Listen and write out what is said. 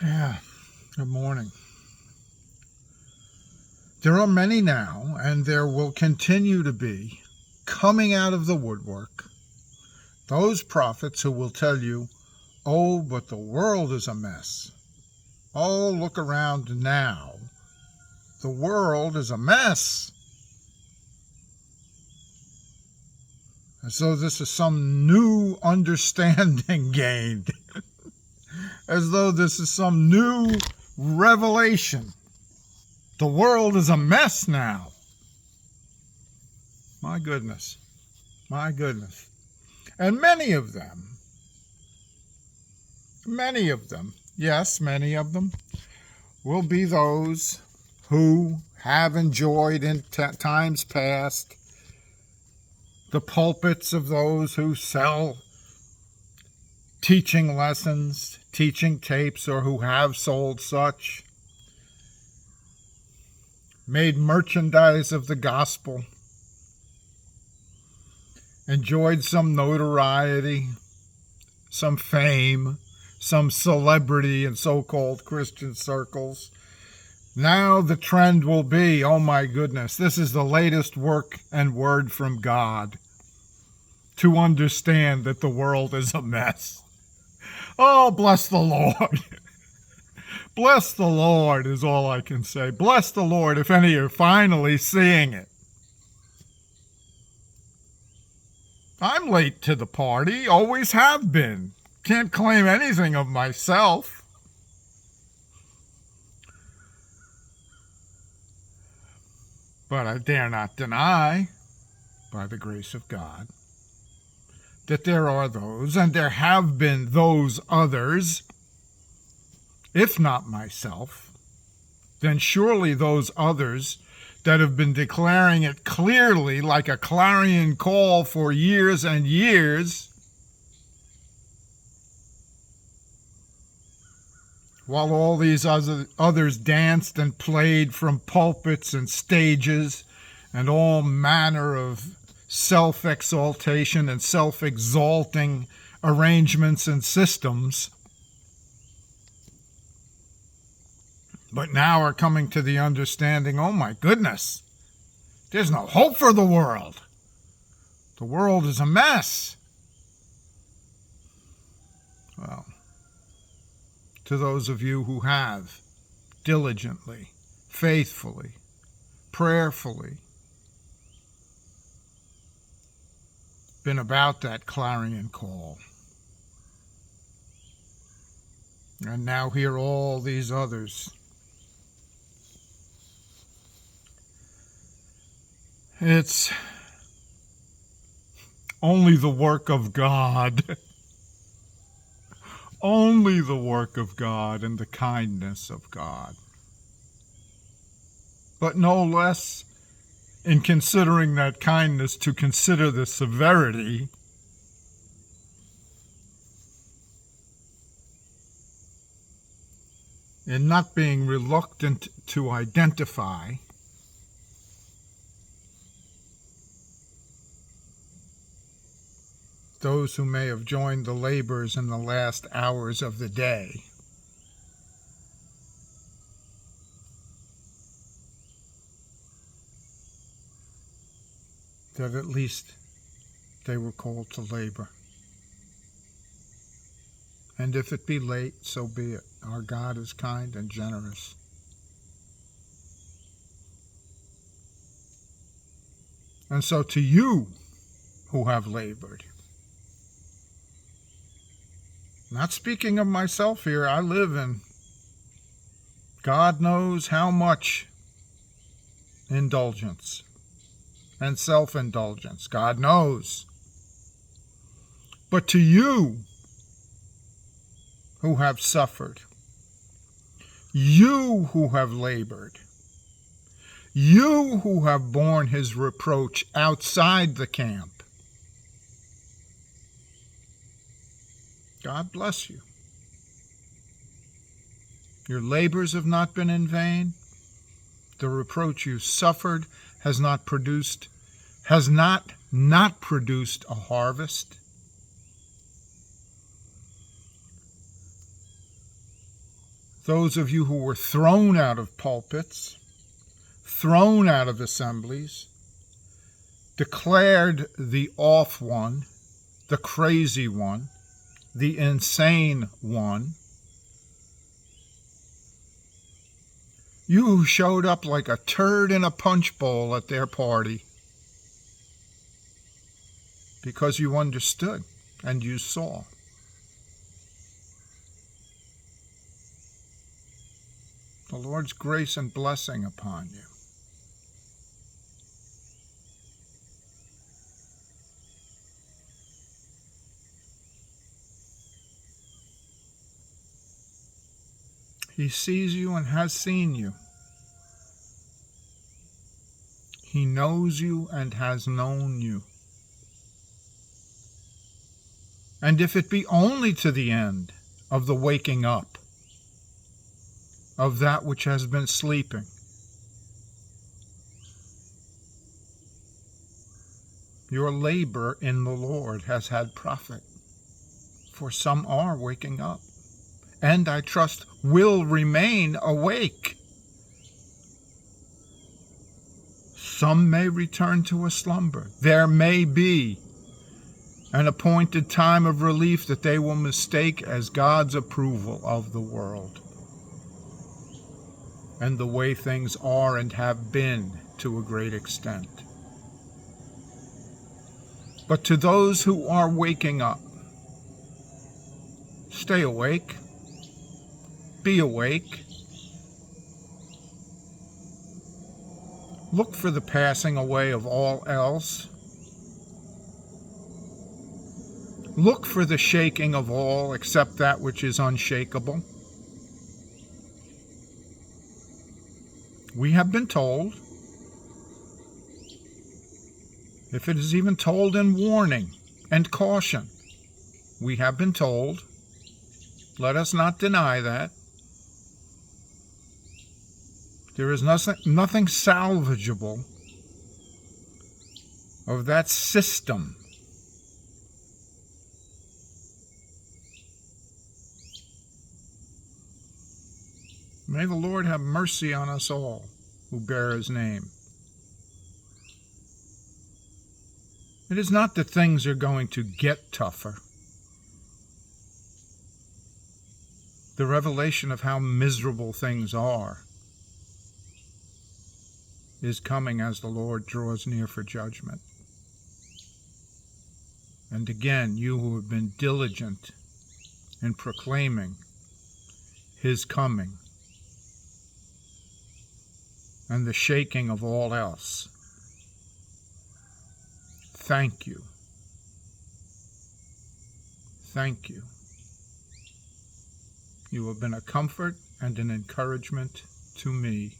Yeah, good morning. There are many now, and there will continue to be, coming out of the woodwork, those prophets who will tell you, oh, but the world is a mess. Oh, look around now. The world is a mess. As though this is some new understanding gained. As though this is some new revelation. The world is a mess now. My goodness. My goodness. And many of them, yes, many of them, will be those who have enjoyed in times past the pulpits of those who sell teaching lessons, teaching tapes, or who have sold such, made merchandise of the gospel, enjoyed some notoriety, some fame, some celebrity in so-called Christian circles. Now the trend will be, oh my goodness, this is the latest work and word from God, to understand that the world is a mess. Oh, bless the Lord. Bless the Lord is all I can say. Bless the Lord if any are finally seeing it. I'm late to the party, always have been. Can't claim anything of myself. But I dare not deny, by the grace of God, that there are those, and there have been those others, if not myself, then surely those others that have been declaring it clearly like a clarion call for years and years, while all these others danced and played from pulpits and stages and all manner of self-exaltation and self-exalting arrangements and systems, but now are coming to the understanding, oh my goodness, there's no hope for the world. The world is a mess. Well, to those of you who have diligently, faithfully, prayerfully been about that clarion call, and now hear all these others, it's only the work of God. Only the work of God and the kindness of God. But no less, in considering that kindness, to consider the severity in not being reluctant to identify those who may have joined the labors in the last hours of the day. That at least they were called to labor. And if it be late, so be it. Our God is kind and generous. And so to you who have labored, not speaking of myself here, I live in God knows how much indulgence and self-indulgence. God knows. But to you who have suffered, you who have labored, you who have borne his reproach outside the camp, God bless you. Your labors have not been in vain. The reproach you suffered has not produced a harvest. those of you who were thrown out of pulpits, thrown out of assemblies, declared the off one, the crazy one, the insane one. You who showed up like a turd in a punch bowl at their party because you understood and you saw. The Lord's grace and blessing upon you. He sees you and has seen you. He knows you and has known you. And if it be only to the end of the waking up of that which has been sleeping, your labor in the Lord has had profit, for some are waking up, and I trust will remain awake. Some may return to a slumber. There may be an appointed time of relief that they will mistake as God's approval of the world and the way things are and have been to a great extent. But to those who are waking up, stay awake, be awake. Look for the passing away of all else. Look for the shaking of all except that which is unshakable. We have been told, if it is even told in warning and caution, we have been told, let us not deny that, there is nothing salvageable of that system. May the Lord have mercy on us all who bear his name. It is not that things are going to get tougher. The revelation of how miserable things are is coming as the Lord draws near for judgment. And again, you who have been diligent in proclaiming his coming and the shaking of all else, thank you. Thank you. You have been a comfort and an encouragement to me.